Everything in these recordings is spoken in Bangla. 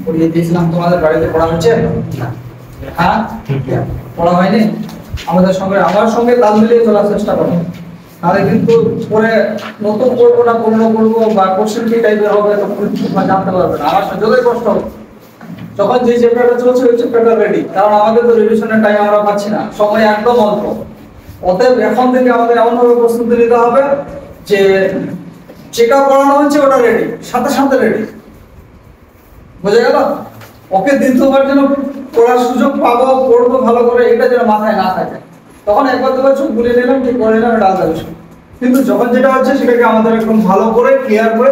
পড়িয়ে দিয়েছিলাম তোমাদের বাড়িতে পড়া হচ্ছে? হ্যাঁ, পড়া হয়নি? আমাদের সঙ্গে আমার সঙ্গে তাল মিলিয়ে চলার চেষ্টা করো, নাহলে কিন্তু পরে নতুন করবো না পুরনো করবো বা কোশ্চেন কি টাইপের হবে তখন তোমরা জানতে পারবে না। আমার যতই কষ্ট হোক, যখন যে চ্যাপ্টারটা চলছে ওই চ্যাপ্টারটা রেডি, কারণ আমাদের তো রিভিশনের টাইম আমরা পাচ্ছি না, সময় একদম অল্প। অতএব এখন থেকে আমাদের এমনভাবে প্রস্তুতি নিতে হবে যে যেটা পড়ানো হচ্ছে ওটা রেডি, সাথে সাথে রেডি। বুঝে গেল? ওকে দ্বিতীয়বার যেন পড়ার সুযোগ পাবো, পড়বো ভালো করে, এটা যেন মাথায় না থাকে। তখন একবার দুবার চোখ বুলিয়ে নিলাম, ঠিক করে নিলাম, এটা আলাদা বিষয়। কিন্তু যখন যেটা হচ্ছে সেটাকে আমাদের একদম ভালো করে ক্লিয়ার করে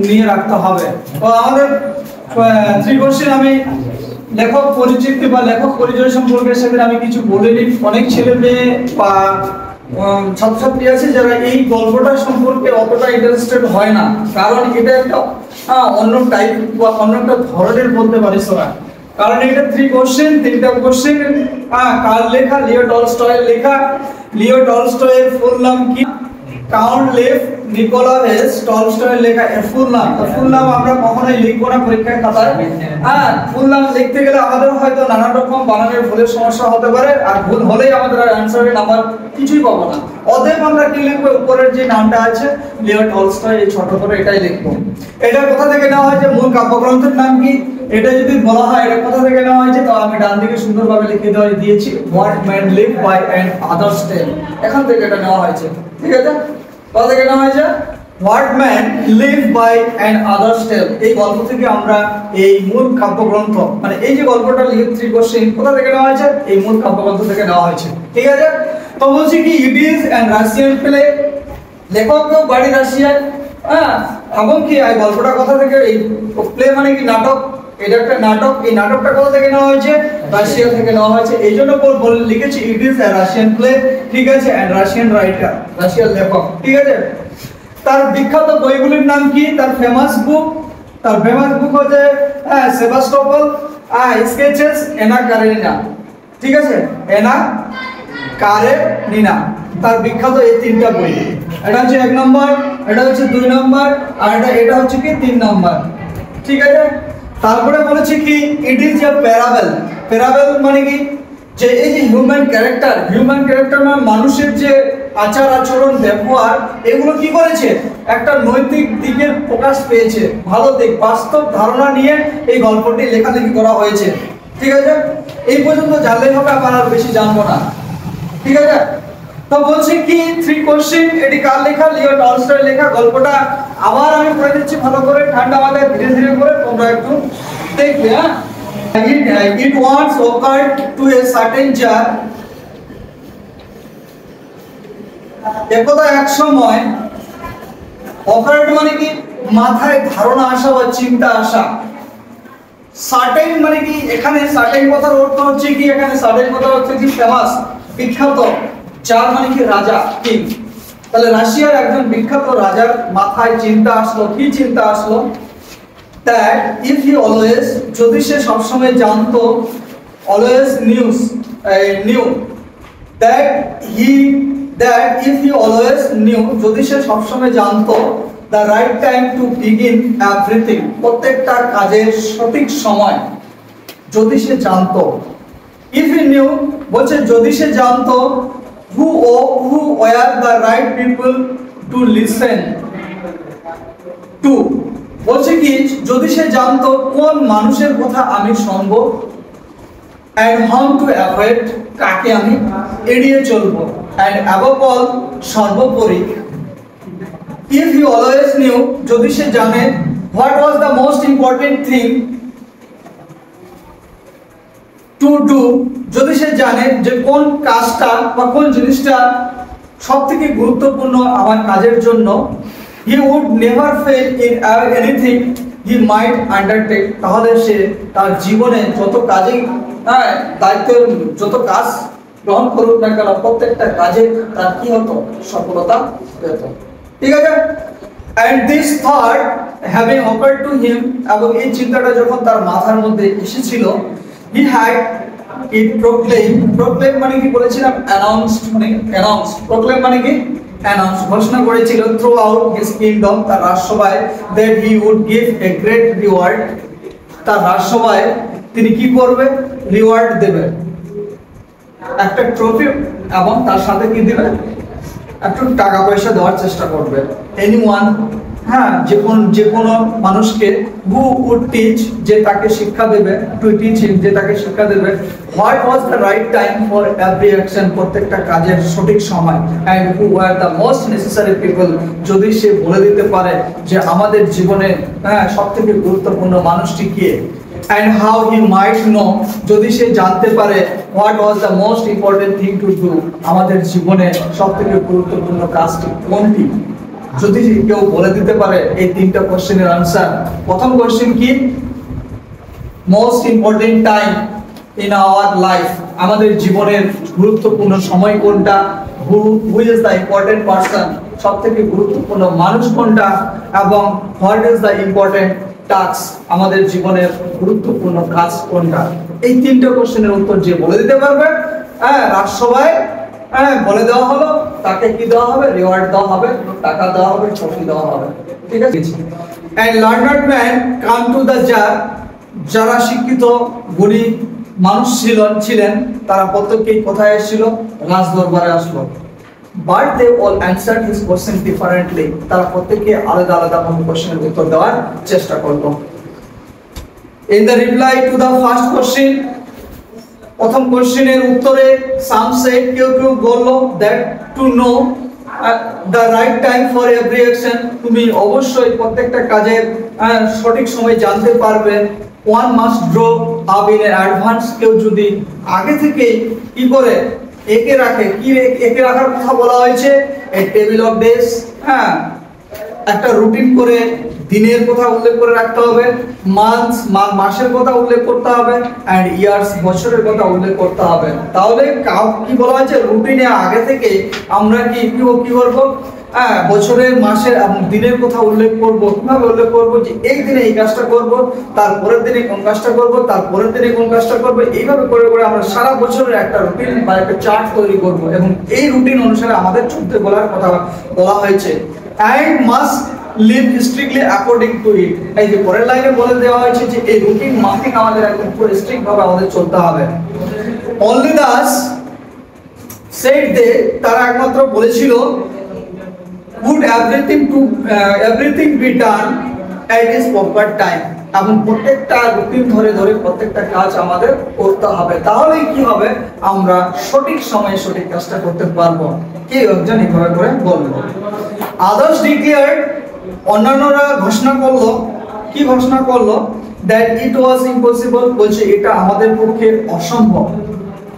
নিয়ে রাখতে হবে। তো আমাদের থ্রি কোশ্চেন, আমি লেখক পরিচিতি বা লেখক পরিচয় সম্পর্কে সেদিন আমি কিছু বলিনি। অনেক ছেলে মেয়ে বা ছাত্রছাত্রী আছে যারা এই গল্পটা সম্পর্কে অতটা ইন্টারেস্টেড হয় না, কারণ এটা একটা অন্য টাইপ বা অন্য একটা ধরনের বলতে পারিস তোরা। কারণ এটা থ্রি কোশ্চেন, তিনটা কোশ্চেন, কার লেখা? লিও টলস্টয়ের লেখা। লিও টলস্টয়ের ফুল নাম কি? কাউন্ট লেভ নিকোলাস টলস্টয়ের লেখা এর ফুল নাম। তো ফুল নাম আমরা কখনোই লিখবো না পরীক্ষার খাতায়। ফুল নাম লিখতে গেলে আমাদের হয়তো নানা রকম বানানের ভুলের সমস্যা হতে পারে, আর ভুল হলেই আমাদের অ্যানসারের নাম্বার কিছুই পাবো না। অতএব আমরা কি লিখবো? উপরের যে নামটা আছে লিও টলস্টয়, এই ছোট করে এটাই লিখবো। এটা কোথা থেকে নেওয়া হয়েছে? মূল কাব্যগ্রন্থের নাম কি এটা যদি বলা হয় এটা কোথা থেকে নেওয়া হয়েছে, তো আমি ডান দিকে সুন্দরভাবে লিখে দিয়েছি, what man live by and others tell. এখান থেকে এটা নেওয়া হয়েছে, ঠিক আছে? কোথা থেকে নেওয়া হয়েছে? What man live by and others tell. এই গল্প থেকে আমরা এই মূল কাব্যগ্রন্থ, মানে এই যে গল্পটা লিখে থ্রি কোশ্চেন, কোথা থেকে নেওয়া হয়েছে? এই মূল কাব্যগ্রন্থ থেকে নেওয়া হয়েছে, ঠিক আছে? তো বলছি কি, it is an Russian play. লেখক বাড়ি রাশিয়ায়, এবং কি এই গল্পটা কোথা থেকে? এই প্লে মানে কি নাটক, এটা একটা নাটক। এই নাটকটা কোথা থেকে নেওয়া হয়েছে? রাশিয়া থেকে নেওয়া হয়েছে। এই জন্য লিখেছি it is a Russian play, ঠিক আছে? এন্ড রাশিয়ান রাইটার, রাশিয়ান লেখক, ঠিক আছে? তার বিখ্যাত বইগুলির নাম কি? তার ফেমাস বুক হচ্ছে সেভাস্টোপল, স্কেচেস, এনা কারেনিনা, ঠিক আছে? এনা কারেনিনা, তার বিখ্যাত এই তিনটা বই। এটা হচ্ছে 1 নম্বর, এটা হচ্ছে 2 নম্বর, আর এটা হচ্ছে কি 3 নম্বর, ঠিক আছে? তারপরে বলেছি কি, ইট ইজ এ প্যারাবেল। প্যারাবেল মানে কি? যে এই যে হিউম্যান ক্যারেক্টার মানে মানুষের যে আচার আচরণ ব্যবহার, এগুলো কি করেছে? একটা নৈতিক দিকের প্রকাশ পেয়েছে, ভালো দিক, বাস্তব ধারণা নিয়ে এই গল্পটি লেখালেখি করা হয়েছে, ঠিক আছে? এই পর্যন্ত জানলেই হবে, আবার আর বেশি জানবো না, ঠিক আছে? তো বলছি কি, থ্রি কোশ্চেন, এটি কার লেখা? লিও টলস্টয়ের লেখা। গল্পটা আবার আমি পড়ে দিচ্ছি ভালো করে, ঠান্ডা মাথায় ধীরে ধীরে করে, তোমরা একটু দেখবে। It once occurred to a certain Tsar, একদা এক সময়, occurred মানে কি? মাথায় ধারণা আসা বা চিন্তা আসা। সার্টেন মানে কি? এখানে সার্টেন কথার অর্থ হচ্ছে কি? এখানে সার্টেন কথা হচ্ছে কি? ফেমাস, বিখ্যাত। চার মানে কি? রাজা, কিং। তাহলে রাশিয়ার একজন বিখ্যাত রাজার মাথায় চিন্তা আসলো। কি চিন্তা আসলো? that if he always, যদি সে সবসময় জানতো, always knew that if he always knew, যদি সে সবসময় জানতো, the right time to begin everything, প্রত্যেকটা কাজের সঠিক সময় যদি সে জানতো। if he knew বলছে যদি সে জানতো, who were the right people to listen to, বলছে কি যদি সে জানতো কোন মানুষের কথা আমি শুনবো, and how to avoid, কাকে আমি এড়িয়ে চলবো, and above all, সর্বোপরি, if he always knew, যদি সে জানে, what was the most important thing to do, যদি সে জানে যে কোন কাজটা বা কোন জিনিসটা সবথেকে গুরুত্বপূর্ণ আমার কাজের জন্য, he would never fail in anything he might undertake, তাহলে সে তার জীবনে যত কাজে দায়িত্বের যত কাজ গ্রহণ করুক না কেন, প্রত্যেকটা কাজে তার কি হতো? সফলতা পেত, ঠিক আছে? and this thought having occurred to him, এবং এই চিন্তাটা যখন তার মাথার মধ্যে এসেছিল, he had it proclaimed মানে কি বলেছিলাম? announced মানে proclaim মানে কি? ঘোষণা করেছিল throughout his kingdom, তার রাজসভায়, that he would give a great reward তার রাজসভায় তিনি কি করবে? রিওয়ার্ড দেবে, একটা ট্রফি এবং তার সাথে কি দিবে? একটু টাকা পয়সা দেওয়ার চেষ্টা করবে। এনিওয়ান, হ্যাঁ, যে কোনো মানুষকে হু উড টিচ, যে তাকে শিক্ষা দেবে, টু টিচ হিম, যে তাকে শিক্ষা দেবে what was the right time for every action, প্রত্যেকটা কাজের সঠিক সময়, and who were the most necessary people, যদি সে বলে দিতে পারে যে আমাদের জীবনে সবথেকে গুরুত্বপূর্ণ মানুষটি কে, and how he might know, যদি সে জানতে পারে what was the most important thing to do, আমাদের জীবনে সবথেকে গুরুত্বপূর্ণ কাজটি কোনটি, যদি কেউ বলে দিতে পারে এই তিনটা কোশ্চেনের আনসার। প্রথম কোশ্চেন কি? Most important time in our life, আমাদের জীবনের গুরুত্বপূর্ণ সময় কোনটা, who is the important person, সবথেকে গুরুত্বপূর্ণ মানুষ কোনটা, এবং what is the important task, আমাদের জীবনের গুরুত্বপূর্ণ কাজ কোনটা। এই তিনটা কোশ্চেনের উত্তর যে বলে দিতে পারবে, রাজসভায় বলে দেওয়া হলো, তাকে কি দেওয়া হবে? রিওয়ার্ড দেওয়া হবে, টাকা দেওয়া হবে, ট্রফি দেওয়া হবে। ঠিক আছে? And learned man come to the জাজ, যারা শিক্ষিত গুণী মানুষ ছিলেন তারা প্রত্যেকেই কোথায় এসেছিল? রাজ দরবারে আসলো। But they all answered his question differently, তারা প্রত্যেকে আলাদা আলাদা ভাবে কোশ্চেনের উত্তর দেওয়ার চেষ্টা করলো। In the reply to the first question, প্রথম কোশ্চেনের উত্তরে some said, কেউ বললো that to know the right time for every action, তুমি অবশ্যই প্রত্যেকটা কাজের সঠিক সময় জানতে পারবে। one must draw up in advance, কেউ যদি আগে থেকে কি করে একে রাখে, কি একে রাখার কথা বলা হয়েছে? এ টেবিল অফ ডেজ, একটা রুটিন করে দিনের কথা উল্লেখ করে রাখতে হবে, মান্থস মাসের কথা উল্লেখ করতে হবে, এন্ড ইয়ার্স বছরের কথা উল্লেখ করতে হবে। তাহলে কি বলা হয়েছে? রুটিনে আগে থেকে আমরা কি করব? বছরের, মাসের এবং দিনের কথা উল্লেখ করব। কিভাবে উল্লেখ করব? যে এই দিনে এই কাজটা করব, তারপরের দিনে কোন কাজটা করব, তারপরের দিনে কোন কাজটা করব, এইভাবে করে করে আমরা সারা বছরের একটা রুটিন বা একটা চার্ট তৈরি করব, এবং এই রুটিন অনুসারে আমাদের চলতে বলার কথা বলা হয়েছে। and must live strictly according to it, এই যে পরের লাইনে বলে দেওয়া হয়েছে যে এই রুটিন মাফিক আমাদের একদম পুরো স্ট্রিক্ট ভাবে আমাদের চলতে হবে। only thus said they, তারা একমাত্র বলেছিল would everything be done at its proper time, এবং প্রত্যেকটা রুটিন ধরে ধরে প্রত্যেকটা কাজ আমাদের করতে হবে, তাহলেই কি হবে? আমরা সঠিক সময়ে সঠিক কাজটা করতে পারবো। কি একজন এইভাবে করে বলবো। আদার্স ডিক্লেয়ার্ড, অন্যান্যরা ঘোষণা করলো, কি ঘোষণা করলো? দ্যাট ইট ওয়াজ ইম্পসিবল, বলছে এটা আমাদের পক্ষে অসম্ভব।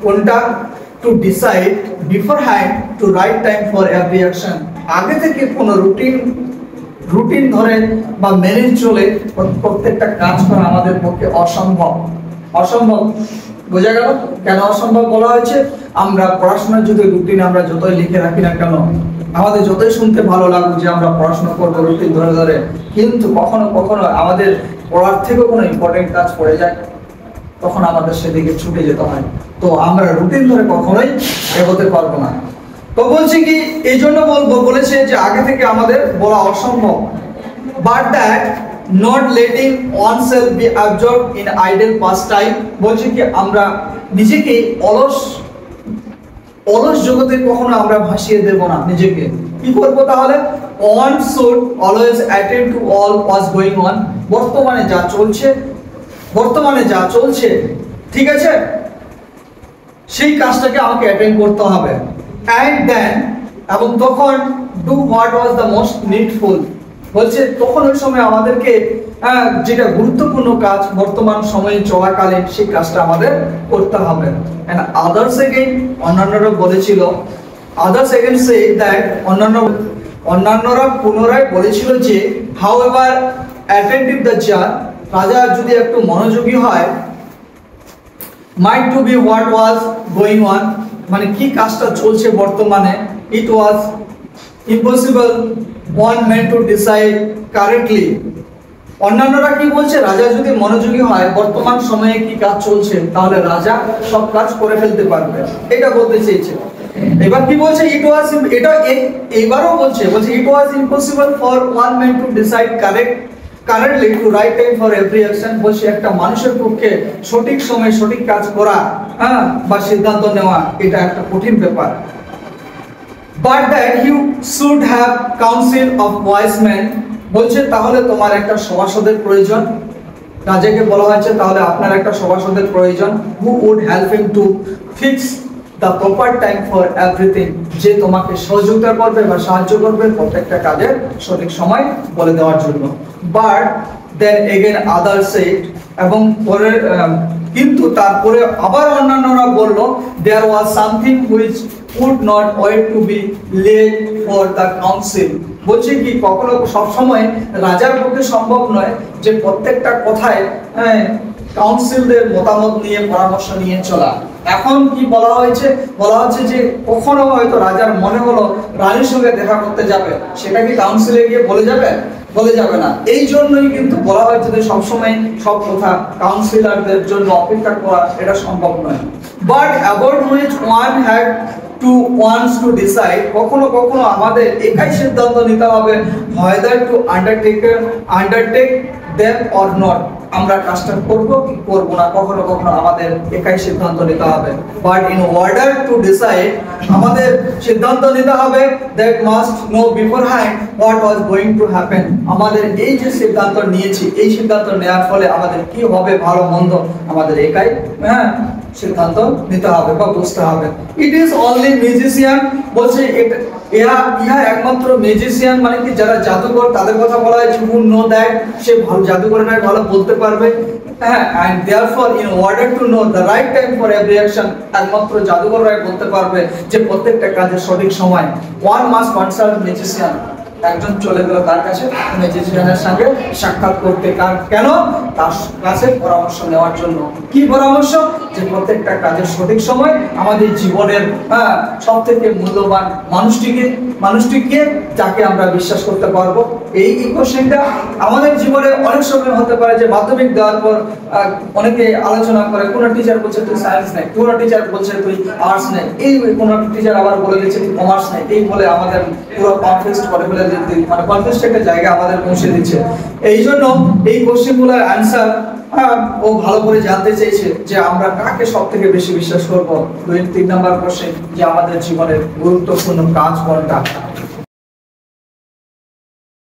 কোনটা? To decide beforehand to right time for every action, আগে থেকে কোনো রুটিন ধরে বা মেনে চলে প্রত্যেকটা কাজ করা আমাদের পক্ষে অসম্ভব। বোঝা গেল কেন অসম্ভব বলা হয়েছে? আমরা পড়াশোনার যদি রুটিন আমরা যতই লিখে রাখি না কেন, আমাদের যতই শুনতে ভালো লাগুক যে আমরা পড়াশোনা করবো রুটিন ধরে ধরে, কিন্তু কখনো কখনো আমাদের পড়ার থেকেও কোনো ইম্পর্টেন্ট কাজ পড়ে যায়, তখন আমাদের সেদিকে ছুটে যেতে হয়। তো আমরা রুটিন ধরে কখনোই এগোতে পারবো না। তো বলছি কি, এই জন্য বলেছে যে আগে থেকে আমাদের বলা অসম্ভব। But that not letting oneself be absorbed in idle pastime, বলছে কি আমরা নিজেকে অলস জগতে কখনো আমরা ভাসিয়ে দেব না নিজেকে। কি করব তাহলে? one should always attend to all what's going on, বর্তমানে যা চলছে, ঠিক আছে, সেই কাজটাকে আমাকে অ্যাটেন্ড করতে হবে। and then, এবং তখন do what was the most needful, বলছে তখন ওই সময় আমাদেরকে যেটা গুরুত্বপূর্ণ কাজ বর্তমান সময়ে চলাকালীন সেই কাজটা আমাদের করতে হবে। and others again, অন্যান্যরা বলেছিল, others again say that, অন্যান্যরা পুনরায় বলেছিল যে however attentive the judge, রাজা যদি একটু মনোযোগী হয়, might to be what was going on, মানে কি কাজটা চলছে বর্তমানে, it was impossible one man to decide correctly, অন্যান্যরা কি বলছে? রাজা যদি মনোযোগী হয় বর্তমান সময়ে কি কাজ চলছে, তাহলে রাজা সব কাজ করে ফেলতে পারবে, এটা বলতে চেয়েছে। এবার কি বলছে? এবারও বলছে it was impossible for one man to decide currently to right time for every action, বলছে একটা মানুষের পক্ষে সঠিক সময়ে সঠিক কাজ করা, হ্যাঁ, বা সিদ্ধান্ত নেওয়া এটা একটা কঠিন ব্যাপার। But that you should have council of wise man, বলছে তাহলে তোমার একটা সভাসদের প্রয়োজন। রাজাকে বলা হয়েছে তাহলে আপনার একটা সভাসদের প্রয়োজন, who would help him to fix the proper time for everything, যে তোমাকে সহযোগিতা করবে বা সাহায্য করবে প্রত্যেকটা কাজের সঠিক সময় বলে দেওয়ার জন্য। But then again other said, এবং পরে কিন্তু তারপরে আবার অন্যান্যরা বলল, there was something which would not wait to be laid for the council, বলছে কি কখনো সব সময় রাজার পক্ষে সম্ভব নয় যে প্রত্যেকটা কথায় কাউন্সিলদের মতামত নিয়ে পরামর্শ নিয়ে চলা। এখন কি বলা হয়েছে, বলা হচ্ছে যে কখনো হয়তো রাজার মনে হলো রানীর সঙ্গে দেখা করতে যাবে, সেটা কি কাউন্সিলে গিয়ে বলে যাবে? বলে যাবে না। এই জন্যই কিন্তু বলা হয়েছে যে সবসময় সব কথা কাউন্সিলরদের জন্য অপেক্ষা করা এটা সম্ভব নয়। But about which one had to wants to decide, কখনো কখনো আমাদের একাই সিদ্ধান্ত নিতে হবে, whether to undertake them or not, আমরা কাজটা করব কি করব না, কখনো কখনো আমাদের একাই সিদ্ধান্ত নিতে হবে। But in order to decide, আমাদের সিদ্ধান্ত নিতে হবে, that must know beforehand what was going to happen, আমাদের এই যে সিদ্ধান্ত নিয়েছি, এই সিদ্ধান্ত নেওয়ার ফলে আমাদের কি হবে ভালো মন্দ আমাদের একাই সিদ্ধান্ত নিতে হবে বা বুঝতে হবে। ইট ইজ অনলি মিউজিশিয়ান, বলছে ইহা একমাত্র মিউজিশিয়ান মানে কি যারা জাদুকর তাদের কথা বলা হয়, who know that, সে ভালো জাদুকররাই ভালো বলতে পারবে, হ্যাঁ, and therefore in order to know the right time for every action, একমাত্র জাদুকররাই বলতে পারবে যে প্রত্যেকটা কাজের সঠিক সময়। one must consult magician, একজন চলে গেল তার কাছে ম্যাজিশিয়ানের সঙ্গে সাক্ষাৎ করতে, কেন? তার কাছে পরামর্শ নেওয়ার জন্য। কি পরামর্শ? যে প্রত্যেকটা কাজের সঠিক সময় আমাদের জীবনের সবথেকে মূল্যবান মানুষটিকে যাকে আমরা বিশ্বাস করতে পারবো। এই কোশ্চেনটা আমাদের জীবনে অনেক সময় হতে পারে যে মাধ্যমিক দেওয়ার পর অনেকে আলোচনা করে, কোন টিচার বলছে তুই সায়েন্স নেই, কোন টিচার বলছে তুই আর্টস নেই, এই কোন টিচার আবার বলে দিচ্ছে তুই কমার্স নেই, এই বলে আমাদের পুরো কনফিউজ করে ফেলে, মানে কনফিউজ একটা জায়গা আমাদের পৌঁছে দিচ্ছে। এই জন্য এই কোশ্চেনগুলোর অ্যান্সার ও ভালো করে জানতে চেয়েছে যে আমরা কাকে সব থেকে বেশি বিশ্বাস করবো। 2-3 নাম্বার কোশ্চেন, যে আমাদের জীবনের গুরুত্বপূর্ণ কাজ কোনটা।